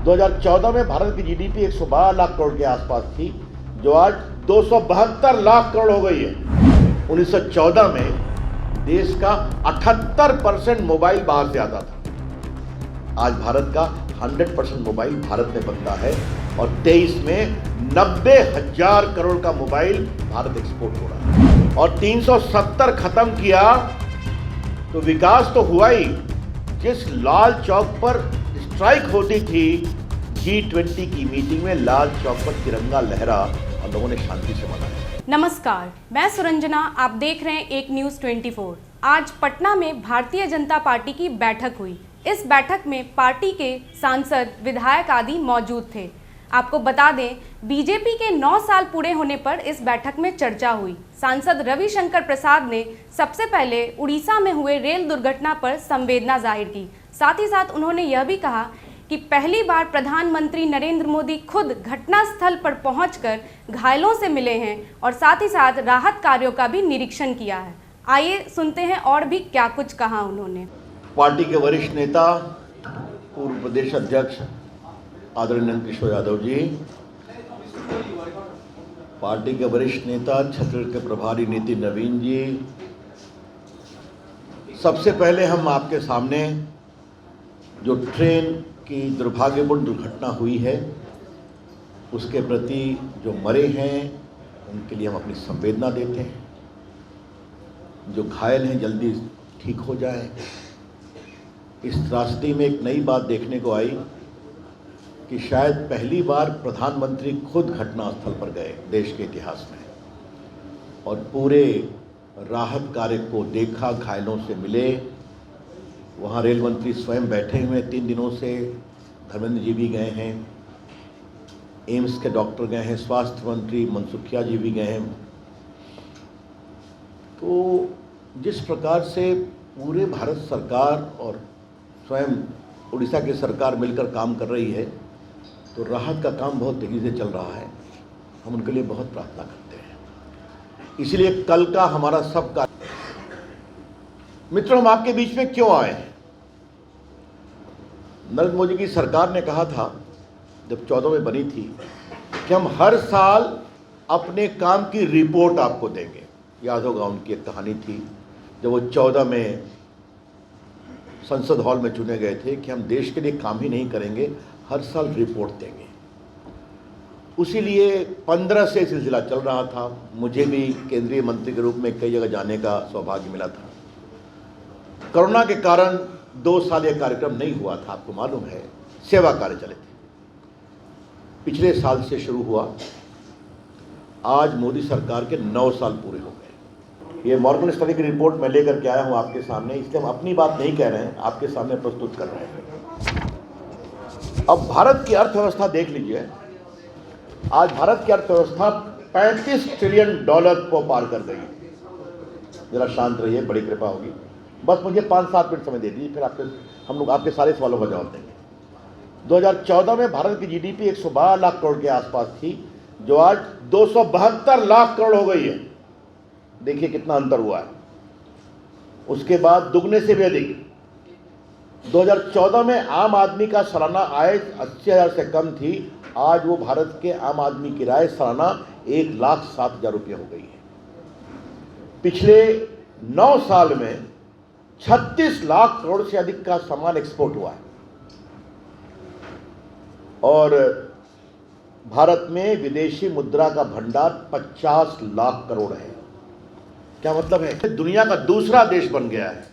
2014 में भारत की जीडीपी 112 लाख करोड़ के आसपास थी, जो आज 272 लाख करोड़ हो गई है। 1914 में देश का 78% मोबाइल बाहर से आता था। आज भारत का 100% मोबाइल भारत में बनता है और 23 में 90,000 करोड़ का मोबाइल भारत एक्सपोर्ट हो रहा है। और 370 खत्म किया तो विकास तो हुआ ही। जिस लाल चौक पर स्ट्राइक होती थी, G20 की मीटिंग में लाल चौक पर तिरंगा लहरा और लोगों ने शांति से मनाया। नमस्कार, मैं सुरंजना, आप देख रहे हैं एक न्यूज़ 24। आज पटना में भारतीय जनता पार्टी की बैठक हुई। इस बैठक में पार्टी के सांसद, विधायक आदि मौजूद थे। आपको बता दें, बीजेपी के 9 साल पूरे होने पर इस बैठक में चर्चा हुई। सांसद रविशंकर प्रसाद ने सबसे पहले उड़ीसा में हुए रेल दुर्घटना पर संवेदना जाहिर की। साथ ही साथ उन्होंने यह भी कहा कि पहली बार प्रधानमंत्री नरेंद्र मोदी खुद घटनास्थल पर पहुंचकर घायलों से मिले हैं और साथ ही साथ राहत कार्यों का भी निरीक्षण किया है। आइए सुनते हैं और भी क्या कुछ कहा उन्होंने। पार्टी के वरिष्ठ नेता, पूर्व प्रदेश अध्यक्ष आदरणीय नंद किशोर यादव जी, पार्टी के वरिष्ठ नेता छत्तीसगढ़ के प्रभारी नितिन नवीन जी, सबसे पहले हम आपके सामने जो ट्रेन की दुर्भाग्यपूर्ण दुर्घटना हुई है उसके प्रति जो मरे हैं उनके लिए हम अपनी संवेदना देते हैं। जो घायल हैं जल्दी ठीक हो जाए। इस त्रासदी में एक नई बात देखने को आई कि शायद पहली बार प्रधानमंत्री खुद घटनास्थल पर गए देश के इतिहास में और पूरे राहत कार्य को देखा, घायलों से मिले। वहाँ रेल मंत्री स्वयं बैठे हुए 3 दिनों से, धर्मेंद्र जी भी गए हैं, एम्स के डॉक्टर गए हैं, स्वास्थ्य मंत्री मनसुखिया जी भी गए हैं। तो जिस प्रकार से पूरे भारत सरकार और स्वयं उड़ीसा की सरकार मिलकर काम कर रही है, तो राहत का काम बहुत तेज़ी से चल रहा है। हम उनके लिए बहुत प्रार्थना करते हैं। इसलिए कल का हमारा सबका मित्रों, हम आपके बीच में क्यों आए हैं? नरेंद्र मोदी की सरकार ने कहा था जब 14 में बनी थी कि हम हर साल अपने काम की रिपोर्ट आपको देंगे। याद होगा उनकी एक कहानी थी जब वो 14 में संसद हॉल में चुने गए थे कि हम देश के लिए काम ही नहीं करेंगे, हर साल रिपोर्ट देंगे। उसी लिए 15 से सिलसिला चल रहा था। मुझे भी केंद्रीय मंत्री के रूप में कई जगह जाने का सौभाग्य मिला था। कोरोना के कारण 2 साल यह कार्यक्रम नहीं हुआ था, आपको मालूम है। सेवा कार्य चले थे। पिछले साल से शुरू हुआ। आज मोदी सरकार के 9 साल पूरे हो गए। ये मॉर्गन स्टडी की रिपोर्ट मैं लेकर के आया हूँ आपके सामने, इसलिए हम अपनी बात नहीं कह रहे हैं, आपके सामने प्रस्तुत कर रहे हैं। अब भारत की अर्थव्यवस्था देख लीजिए। आज भारत की अर्थव्यवस्था $35 ट्रिलियन को पार कर गई। जरा शांत रहिए, बड़ी कृपा होगी। बस मुझे 5-7 मिनट समय दे दीजिए, फिर हम लोग आपके सारे सवालों का जवाब देंगे। 2014 में भारत की जीडीपी 112 लाख करोड़ के आसपास थी, जो आज 272 लाख करोड़ हो गई है। देखिए कितना अंतर हुआ है। उसके बाद दुगने से भी अधिक। 2014 में आम आदमी का सालाना आय 80,000 से कम थी। आज वो भारत के आम आदमी की आय सालाना 1,07,000 रुपये हो गई है। पिछले 9 साल में 36 लाख करोड़ से अधिक का सामान एक्सपोर्ट हुआ है और भारत में विदेशी मुद्रा का भंडार 50 लाख करोड़ है। क्या मतलब है? दुनिया का दूसरा देश बन गया है।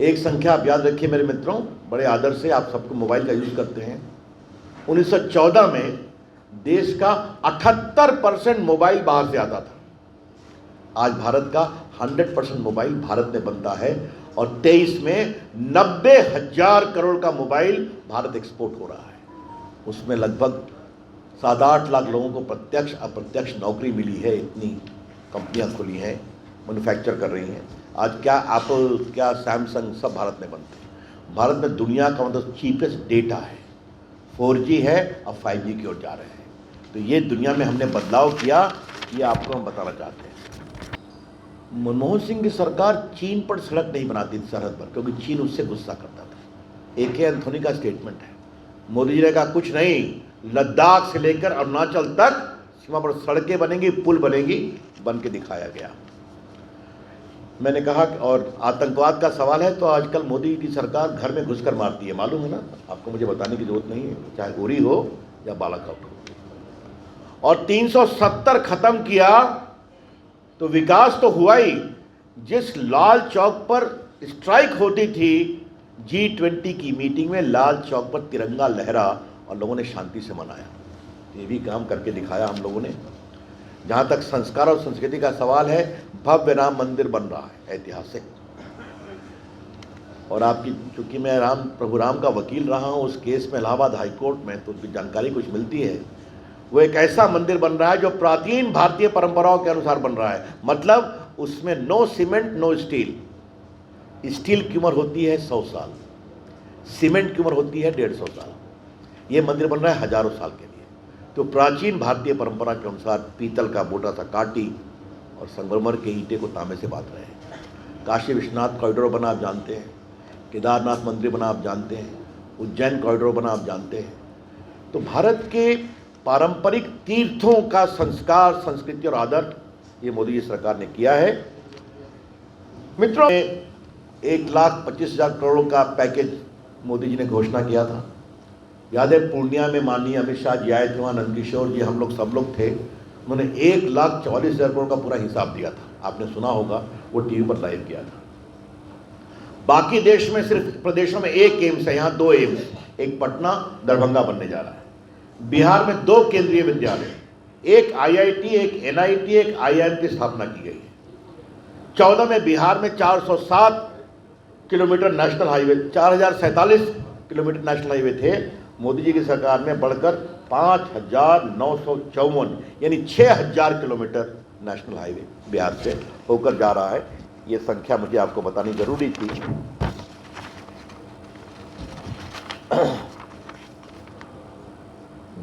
एक संख्या आप याद रखिए मेरे मित्रों, बड़े आदर से, आप सबको मोबाइल का यूज करते हैं। 1914 में देश का 78% मोबाइल बाहर से आता था। आज भारत का 100% मोबाइल भारत में बनता है और 23 में 90,000 करोड़ का मोबाइल भारत एक्सपोर्ट हो रहा है। उसमें लगभग 7-8 लाख लोगों को प्रत्यक्ष अप्रत्यक्ष नौकरी मिली है। इतनी कंपनियां खुली हैं, मैन्युफैक्चर कर रही हैं। आज क्या एप्पल, क्या सैमसंग, सब भारत में बनते हैं। भारत में दुनिया का मतलब चीपेस्ट डेटा है। 4G है और 5G की ओर जा रहे हैं। तो ये दुनिया में हमने बदलाव किया, ये आपको हम बताना चाहते हैं। मनमोहन सिंह की सरकार चीन पर सड़क नहीं बनाती थी सरहद पर, क्योंकि चीन उससे गुस्सा करता था। AK एंथोनी का स्टेटमेंट है। मोदी जी ने कहा कुछ नहीं, लद्दाख से लेकर अरुणाचल तक सीमा पर सड़कें बनेंगी, पुल बनेंगी, बन के दिखाया गया। मैंने कहा और आतंकवाद का सवाल है तो आजकल मोदी की सरकार घर में घुसकर मारती है, मालूम है ना आपको, मुझे बताने की जरूरत नहीं है, चाहे उरी हो या बालाकोट हो। और 370 खत्म किया तो विकास तो हुआ ही। जिस लाल चौक पर स्ट्राइक होती थी G20 की मीटिंग में, लाल चौक पर तिरंगा लहरा और लोगों ने शांति से मनाया। ये भी काम करके दिखाया हम लोगों ने। जहाँ तक संस्कार और संस्कृति का सवाल है, भव्य राम मंदिर बन रहा है, ऐतिहासिक। और आपकी, चूंकि मैं प्रभु राम का वकील रहा हूँ उस केस में इलाहाबाद हाई कोर्ट में, तो जानकारी कुछ मिलती है। वो एक ऐसा मंदिर बन रहा है जो प्राचीन भारतीय परंपराओं के अनुसार बन रहा है। मतलब उसमें no cement no steel. Steel की उम्र होती है 100 साल, सीमेंट की उम्र होती है 150 साल। ये मंदिर बन रहा है हजारों साल के लिए। तो प्राचीन भारतीय परंपरा के अनुसार पीतल का मोटा सा काटी और संगमरमर के ईंटे को तांबे से बांध रहे हैं। काशी विश्वनाथ कॉरिडोर बना आप जानते हैं, केदारनाथ मंदिर बना आप जानते हैं, उज्जैन कॉरिडोर बना आप जानते हैं। तो भारत के पारंपरिक तीर्थों का संस्कार, संस्कृति और आदर ये मोदी जी सरकार ने किया है। मित्रों, 1,25,000 करोड़ का पैकेज मोदी जी ने घोषणा किया था। याद है पूर्णिया में माननीय अमित शाह जी आए थे, वहाँ नंदकिशोर जी, हम लोग सब लोग थे। उन्होंने 1,44,000 करोड़ का पूरा हिसाब दिया था, आपने सुना होगा, वो टीवी पर लाइव किया था। बाकी देश में सिर्फ प्रदेशों में एक एम्स है, यहाँ 2 एम्स, एक पटना दरभंगा बनने जा रहा है। बिहार में 2 केंद्रीय विद्यालय, एक IIT, एक NIT, एक IIM की स्थापना की गई है। 14 में बिहार में 407 kilometre national highway, 4047 kilometre national highway थे। मोदी जी की सरकार में बढ़कर 5,954 यानी 6,000 किलोमीटर नेशनल हाईवे बिहार से होकर जा रहा है। ये संख्या मुझे आपको बतानी जरूरी थी।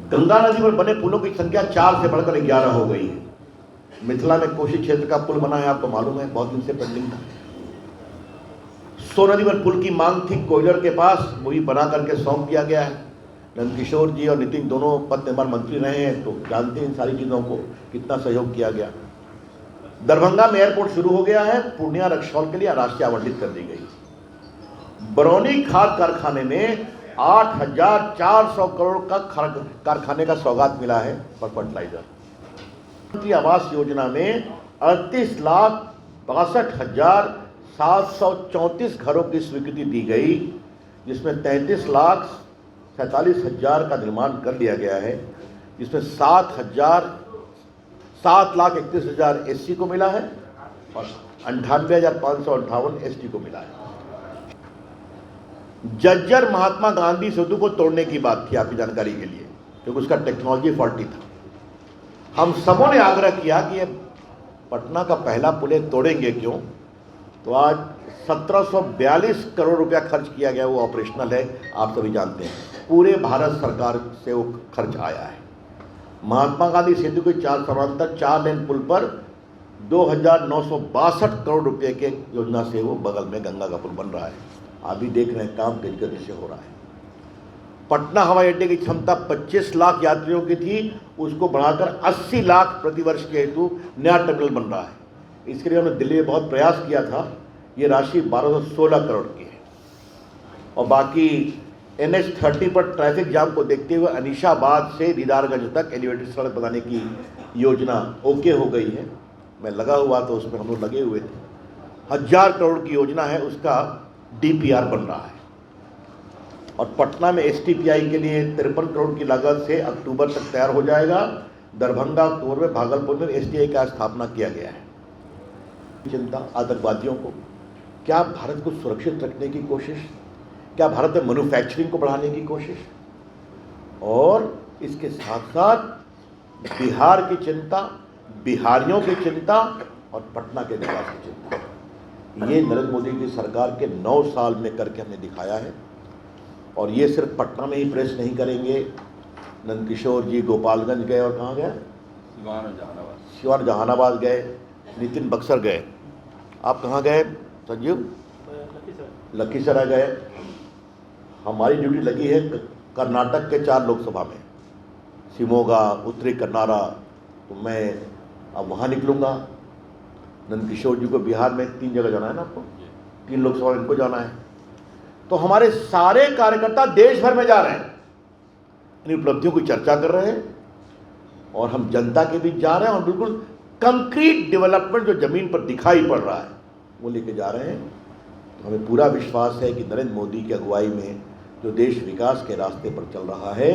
गंगा नदी पर बने पुलों की संख्या 4 से बढ़कर 11 हो गई है। मिथिला में कोशी क्षेत्र का पुल बना है, आपको मालूम है, बहुत दिन से पेंडिंग था। सो नदी पर पुल की मांग थी कोयलर के पास, वही बना करके सौंप दिया गया है। नंदकिशोर जी और नितिन दोनों पद निर्माण मंत्री रहे हैं, तो जानते हैं इन सारी चीज़ों को, कितना सहयोग किया गया। दरभंगा में एयरपोर्ट शुरू हो गया है, पूर्णिया रक्सौल के लिए राशि आवंटित कर दी गई। बरौनी खाद कारखाने में 8,400 करोड़ का कारखाने का सौगात मिला है फॉर फर्टिलाइजर। प्रधानमंत्री आवास योजना में 38,62,734 घरों की स्वीकृति दी गई, जिसमें 33,47,000 का निर्माण कर लिया गया है, जिसमें 7,31,000 SC को मिला है और 98,558 ST को मिला है। जज्जर महात्मा गांधी सेतु को तोड़ने की बात थी, आपकी जानकारी के लिए, क्योंकि उसका टेक्नोलॉजी फॉल्टी था। हम सबों ने आग्रह किया कि ये पटना का पहला पुल तोड़ेंगे क्यों, तो आज 1742 करोड़ रुपया खर्च किया गया, वो ऑपरेशनल है, आप सभी जानते हैं। पूरे भारत सरकार से वो खर्च आया है। महात्मा गांधी सेतु के 4 समांतर 4 लेन पुल पर 2,962 करोड़ रुपए के योजना से वो बगल में गंगा का पुल बन रहा है। आप भी देख रहे हैं, काम तेज गति से हो रहा है। पटना हवाई अड्डे की क्षमता 25 लाख यात्रियों की थी, उसको बढ़ाकर 80 लाख प्रतिवर्ष के हेतु नया टर्मिनल बन रहा है। इसके लिए हमने दिल्ली में बहुत प्रयास किया था। ये राशि 1216 करोड़ की है। और बाकी NH30 पर ट्रैफिक जाम को देखते हुए अनीशाबाद से दीदारगंज तक एलिवेटेड सड़क बनाने की योजना ओके हो गई है। मैं लगा हुआ तो उसमें हम लोग लगे हुए थे। 1000 करोड़ की योजना है, उसका DPR बन रहा है। और पटना में STPI के लिए 53 करोड़ की लागत से अक्टूबर तक तैयार हो जाएगा। दरभंगा अक्टूबर में, भागलपुर में STI का स्थापना किया गया है। चिंता आतंकवादियों को, क्या भारत को सुरक्षित रखने की कोशिश, क्या भारत में मैन्युफैक्चरिंग को बढ़ाने की कोशिश, और इसके साथ साथ बिहार की चिंता, बिहारियों की चिंता और पटना के विकास की चिंता, ये नरेंद्र मोदी की सरकार के 9 साल में करके हमने दिखाया है। और ये सिर्फ पटना में ही प्रेस नहीं करेंगे। नंदकिशोर जी गोपालगंज गए और कहाँ गए, सिवान जहानाबाद गए, नितिन बक्सर गए, आप कहाँ गए संजीव, लखीसराय गए। हमारी ड्यूटी लगी है कर्नाटक के 4 लोकसभा में, शिमोगा, उत्तरी कन्नाडा, तो मैं अब वहाँ निकलूँगा। नंदकिशोर जी को बिहार में 3 जगह जाना है ना आपको, 3 लोकसभा में इनको जाना है। तो हमारे सारे कार्यकर्ता देश भर में जा रहे हैं, इन उपलब्धियों की चर्चा कर रहे हैं और हम जनता के बीच जा रहे हैं और बिल्कुल कंक्रीट डेवलपमेंट जो ज़मीन पर दिखाई पड़ रहा है वो लेके जा रहे हैं। तो हमें पूरा विश्वास है कि नरेंद्र मोदी की अगुवाई में जो देश विकास के रास्ते पर चल रहा है,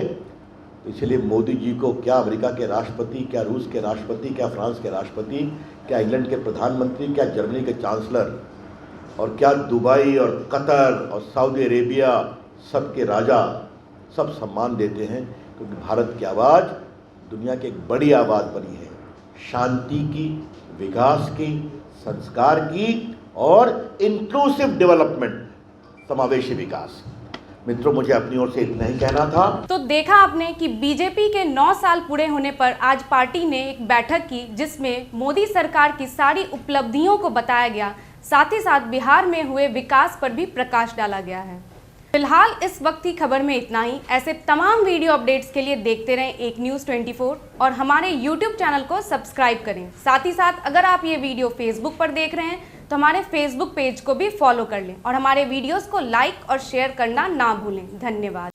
तो इसलिए मोदी जी को क्या अमेरिका के राष्ट्रपति, क्या रूस के राष्ट्रपति, क्या फ्रांस के राष्ट्रपति, क्या इंग्लैंड के प्रधानमंत्री, क्या जर्मनी के चांसलर और क्या दुबई और कतर और सऊदी अरेबिया सबके राजा सब सम्मान देते हैं, क्योंकि भारत की आवाज़ दुनिया की एक बड़ी आवाज़ बनी है, शांति की, विकास की, संस्कार की और इंक्लूसिव डेवलपमेंट, समावेशी विकास। मित्रों, मुझे अपनी ओर से इतना ही कहना था। तो देखा आपने कि बीजेपी के 9 साल पूरे होने पर आज पार्टी ने एक बैठक की जिसमें मोदी सरकार की सारी उपलब्धियों को बताया गया, साथ ही साथ बिहार में हुए विकास पर भी प्रकाश डाला गया है। फिलहाल इस वक्त की खबर में इतना ही। ऐसे तमाम वीडियो अपडेट्स के लिए देखते रहें एक न्यूज़ 24 और हमारे YouTube चैनल को सब्सक्राइब करें। साथ ही साथ अगर आप ये वीडियो फेसबुक पर देख रहे हैं तो हमारे फेसबुक पेज को भी फॉलो कर लें और हमारे वीडियोस को लाइक और शेयर करना ना भूलें। धन्यवाद।